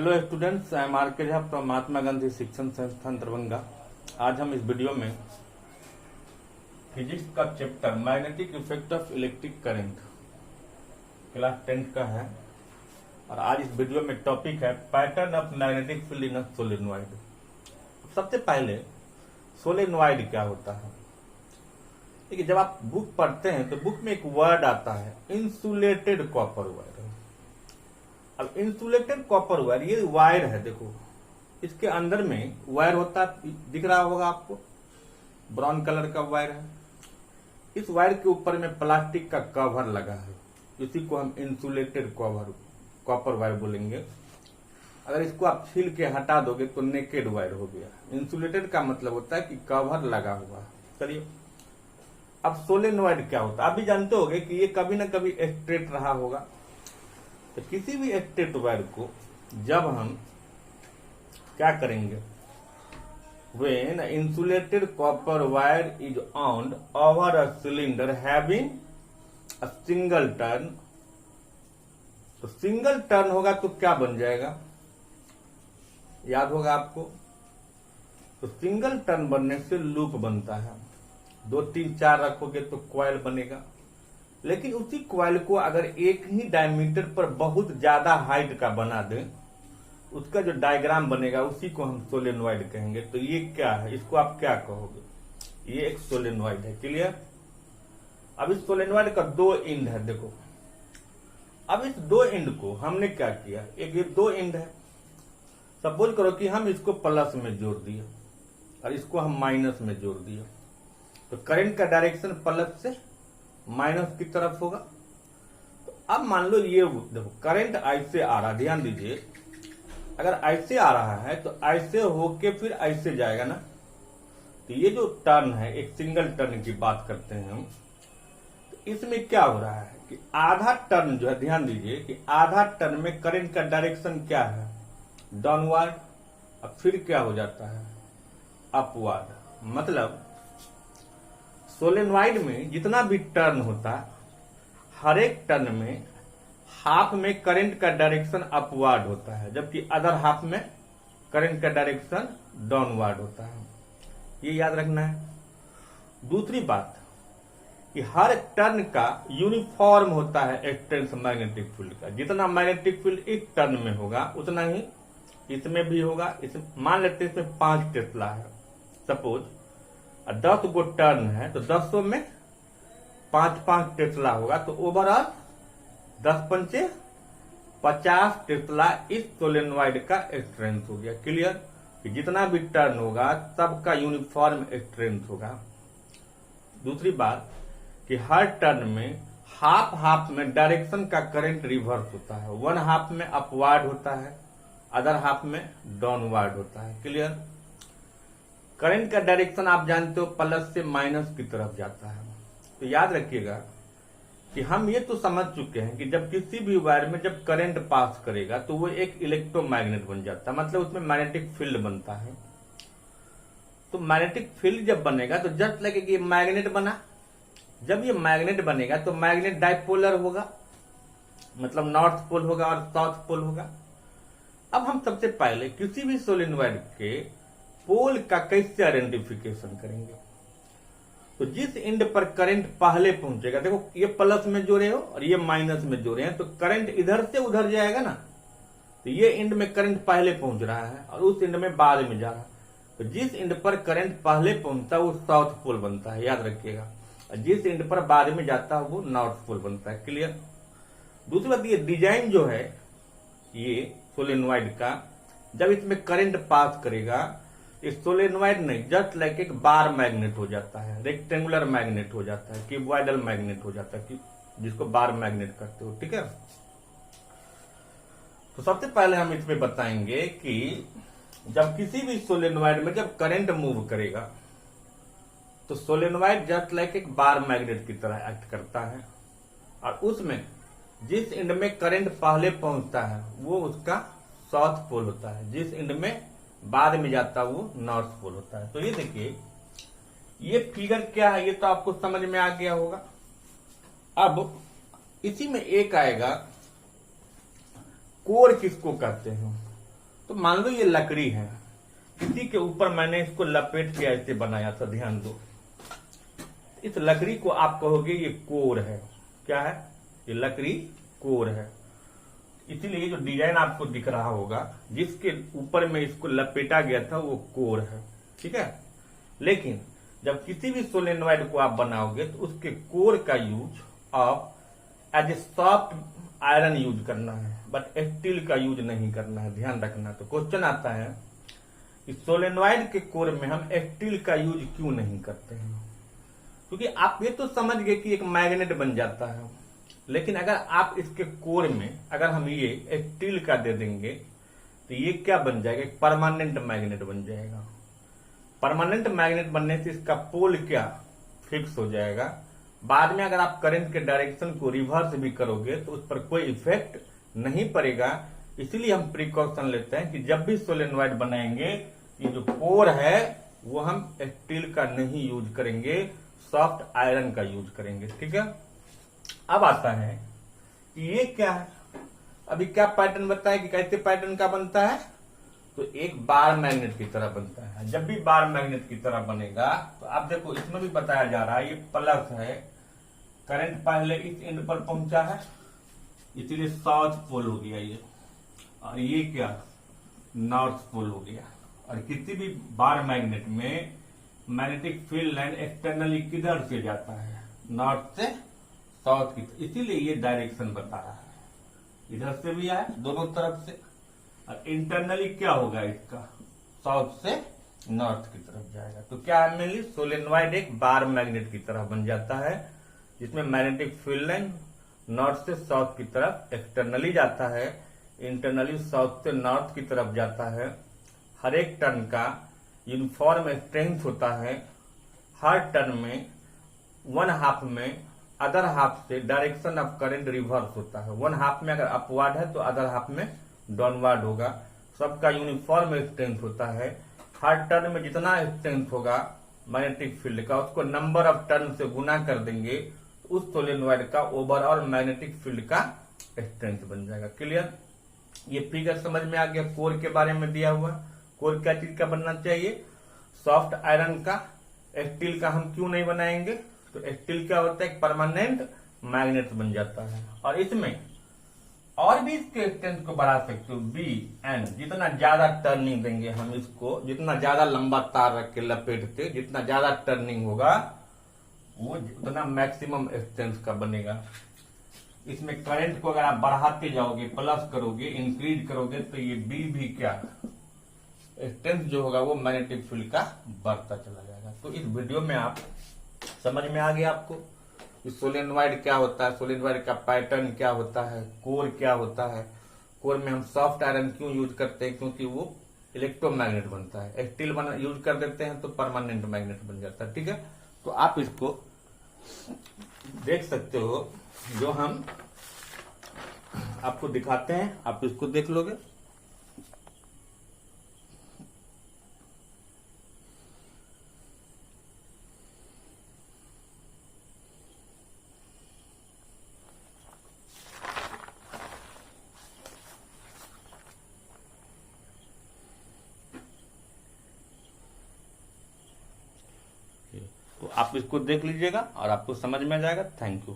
Hello students, I am R K Jha from Mahatma Gandhi शिक्षण संस्थान दरभंगा। आज हम इस वीडियो में फिजिक्स का chapter magnetic effect of electric current class 10 का है और आज इस वीडियो में टॉपिक है pattern of magnetic field in solenoid. सबसे पहले सोलेनॉइड क्या होता है? देखिए, जब आप बुक पढ़ते हैं तो बुक में एक वर्ड आता है इंसुलेटेड कॉपर वायर। अब इंसुलेटेड कॉपर वायर, ये वायर है, देखो इसके अंदर में वायर होता है, दिख रहा होगा आपको, ब्राउन कलर का वायर है। इस वायर के ऊपर में प्लास्टिक का कवर लगा है, इसी को हम इंसुलेटेड कॉपर वायर बोलेंगे। अगर इसको आप छील के हटा दोगे तो नेकेड वायर हो गया। इंसुलेटेड का मतलब होता है कि कवर लगा हुआ है। चलिए, अब सोलेनॉइड क्या होता है? आप भी जानते होंगे कि ये कभी ना कभी स्ट्रेट रहा होगा। तो किसी भी स्ट्रेट वायर को जब हम क्या करेंगे, when insulated copper wire is on over a cylinder having a single turn, तो सिंगल टर्न होगा तो क्या बन जाएगा, याद होगा आपको? तो सिंगल टर्न बनने से लूप बनता है। 2 3 4 रखोगे तो कॉइल बनेगा। लेकिन उसी कॉइल को अगर एक ही डायमीटर पर बहुत ज्यादा हाइट का बना दें, उसका जो डायग्राम बनेगा उसी को हम सोलेनॉइड कहेंगे। तो ये क्या है, इसको आप क्या कहोगे? ये एक सोलेनॉइड है। क्लियर? अब इस सोलेनॉइड का 2 एंड है, देखो। अब इस 2 एंड को हमने क्या किया, एक ये 2 एंड है, सपोज करो कि हम इसको प्लस में जोड़ दिए और इसको हम माइनस में जोड़ दिए, तो करंट का डायरेक्शन प्लस से माइनस की तरफ होगा। तो अब मान लो ये देखो करंट ऐसे आ रहा, ध्यान दीजिए, अगर ऐसे आ रहा है तो ऐसे होके फिर ऐसे जाएगा ना। तो ये जो टर्न है, एक सिंगल टर्न की बात करते हैं हम, तो इसमें क्या हो रहा है कि आधा टर्न जो है, ध्यान दीजिए कि आधा टर्न में करंट का डायरेक्शन क्या है, डाउनवर्ड, अब फिर क्या हो जाता है, अपवर्ड। मतलब सोलेनॉइड में जितना भी टर्न होता है, हर एक टर्न में हाफ में करंट का डायरेक्शन अपवर्ड होता है, जबकि अदर हाफ में करंट का डायरेक्शन डाउनवर्ड होता है। ये याद रखना है। दूसरी बात कि हर टर्न का यूनिफॉर्म होता है एक्सटेंस मैग्नेटिक फील्ड का। जितना मैग्नेटिक फील्ड एक टर्न में होगा उतना ही इसमें भी होगा। मान लेते हैं इसमें 5 टेस्ला है, सपोज 10 गो टर्न है, तो 10 में 5 टेस्ला होगा, तो ओवरऑल 10 पंचे 50 टेस्ला इस सोलेनॉइड का स्ट्रेंथ हो गया। क्लियर? कि जितना भी टर्न होगा सबका यूनिफॉर्म स्ट्रेंथ होगा। दूसरी बात कि हर टर्न में हाफ में डायरेक्शन का करंट रिवर्स होता है। 1 हाफ में अपवर्ड होता है, अदर हाफ में डाउनवर्ड होता है। क्लियर? करंट का डायरेक्शन आप जानते हो प्लस से माइनस की तरफ जाता है। तो याद रखिएगा कि हम ये तो समझ चुके हैं कि जब किसी भी वायर में जब करंट पास करेगा तो वो एक इलेक्ट्रोमैग्नेट बन जाता है, मतलब उसमें मैग्नेटिक फील्ड बनता है। तो मैग्नेटिक फील्ड जब बनेगा तो जस्ट लगे कि मैग्नेट बना। जब ये मैग्नेट बनेगा तो मैग्नेट डाइपोलर होगा, मतलब नॉर्थ पोल होगा और साउथ पोल होगा। अब हम सबसे पहले किसी भी सोलेनॉइड के पोल का कैसे आइडेंटिफिकेशन करेंगे? तो जिस एंड पर करंट पहले पहुंचेगा, देखो ये प्लस में जोड़े हो और ये माइनस में जोड़े हैं, तो करंट इधर से उधर जाएगा ना। तो ये एंड में करंट पहले पहुंच रहा है और उस एंड में बाद में जा रहा है। तो जिस एंड पर करंट पहले पहुंचता है वो साउथ पोल बनता है, याद रखिएगा। और जिस एंड पर बाद में जाता है वो नॉर्थ पोल बनता है। क्लियर? दूसरी बात, ये डिजाइन जो है ये सोलेनॉइड का, जब इसमें करंट पास करेगा, इस सोलेनॉइड नहीं, जस्ट लाइक एक बार मैग्नेट हो जाता है, रेक्टेंगुलर मैग्नेट हो जाता है, क्यूबॉइडल मैग्नेट हो जाता है, जिसको बार मैग्नेट करते हो। ठीक है? तो सबसे पहले हम इसमें बताएंगे कि जब किसी भी सोलेनॉइड में जब करंट मूव करेगा तो सोलेनॉइड जस्ट लाइक एक बार मैग्नेट की तरह एक्ट करता है, और उसमें जिस एंड में करंट पहले पहुंचता है वो उसका साउथ पोल होता है, जिस एंड में बाद में जाता है वो नॉर्थ पोल होता है। तो ये देखिए, ये फिगर क्या है, ये तो आपको समझ में आ गया होगा। अब इसी में एक आएगा कोर, किसको कहते हैं? तो मान लो ये लकड़ी है, इसी के ऊपर मैंने इसको लपेट के ऐसे बनाया था, ध्यान दो। इस लकड़ी को आप कहोगे ये कोर है। क्या है? ये लकड़ी कोर है। इसीलिए ये जो डिजाइन आपको दिख रहा होगा, जिसके ऊपर में इसको लपेटा गया था, वो कोर है। ठीक है। लेकिन जब किसी भी सोलेनॉइड को आप बनाओगे तो उसके कोर का यूज आप as a soft iron use करना है, बट स्टील का यूज नहीं करना है, ध्यान रखना। तो क्वेश्चन आता है कि सोलेनॉइड के कोर में हम स्टील का यूज क्यों नहीं करते हैं? क्योंकि आप ये तो समझ गए कि एक मैग्नेट बन जाता है, लेकिन अगर आप इसके कोर में अगर हम ये स्टील का दे देंगे तो ये क्या बन जाएगा? एक परमानेंट मैग्नेट बन जाएगा। परमानेंट मैग्नेट बनने से इसका पोल क्या फिक्स हो जाएगा। बाद में अगर आप करंट के डायरेक्शन को रिवर्स भी करोगे तो उस पर कोई इफेक्ट नहीं पड़ेगा। इसीलिए हम प्रिकॉशन लेते हैं कि जब भी सोलेनॉइड बनाएंगे, ये जो कोर है वो हम स्टील का नहीं यूज करेंगे, सॉफ्ट आयरन का यूज करेंगे। ठीक है। अब आता है ये क्या है? अभी क्या पैटर्न बताया कि कैसे पैटर्न का बनता है? तो एक बार मैग्नेट की तरह बनता है। जब भी बार मैग्नेट की तरह बनेगा तो आप देखो इसमें भी बताया जा रहा है, ये प्लस है, करंट पहले इस एंड पर पहुंचा है, इसीलिए साउथ पोल हो गया ये, और ये क्या नॉर्थ पोल हो गया। और किसी भी बार मैग्नेट में मैग्नेटिक फील्ड लाइन एक्सटर्नली किधर से जाता है? नॉर्थ से साउथ की। इसीलिए ये डायरेक्शन बता रहा है, इधर से भी आए दोनों तरफ से, और इंटरनली क्या होगा इसका? साउथ से नॉर्थ की तरफ जाएगा। तो क्या है? मेनली सोलेनॉइड एक बार मैग्नेट की तरह बन जाता है, जिसमें मैग्नेटिक फील्ड लाइन नॉर्थ से साउथ की तरफ एक्सटर्नली जाता है, इंटरनली साउथ से नॉर्थ की तरफ जाता है। हर एक टर्न का यूनिफॉर्म स्ट्रेंथ होता है। हर टर्न में वन हाफ में अदर हाफ से डायरेक्शन ऑफ करंट रिवर्स होता है। वन हाफ में अगर अपवर्ड है तो अदर हाफ में डाउनवर्ड होगा। सबका यूनिफॉर्म स्ट्रेंथ होता है। हर टर्न में जितना स्ट्रेंथ होगा मैग्नेटिक फील्ड का, उसको नंबर ऑफ टर्न से गुना कर देंगे, तो उस सोलेनॉइड का ओवरऑल मैग्नेटिक फील्ड का स्ट्रेंथ बन जाएगा। क्लियर? ये फिगर समझ में आ गया। कोर के बारे में दिया हुआ, कोर क्या चीज का बनना चाहिए? सॉफ्ट आयरन का। स्टील का हम क्यों नहीं बनाएंगे? तो स्टील क्या होता है? एक परमानेंट मैग्नेट बन जाता है। और इसमें और भी इसके स्ट्रेंथ को बढ़ा सकते हो। बी एन, जितना ज्यादा टर्निंग देंगे हम इसको, जितना ज्यादा लंबा तार रख के लपेटते, जितना ज्यादा टर्निंग होगा वो उतना मैक्सिमम स्ट्रेंथ का बनेगा। इसमें करंट को अगर आप बढ़ाते जाओगे, प्लस करोगे, इंक्रीज करोगे, तो ये बी भी क्या स्ट्रेंथ जो होगा वो मैग्नेटिक फील्ड का बढ़ता चला जाएगा। तो इस वीडियो में आप समझ में आ गया आपको सोलेनॉइड क्या होता है, सोलेनॉइड का पैटर्न क्या होता है, कोर क्या होता है। कोर में हम सॉफ्ट आयरन क्यों यूज करते हैं? क्योंकि वो इलेक्ट्रोमैग्नेट बनता है। स्टील यूज कर देते हैं तो परमानेंट मैग्नेट बन जाता है। ठीक है। तो आप इसको देख सकते हो, जो हम आपको दिखाते हैं आप इसको देख लोगे। तो आप इसको देख लीजिएगा और आपको समझ में आ जाएगा। Thank you.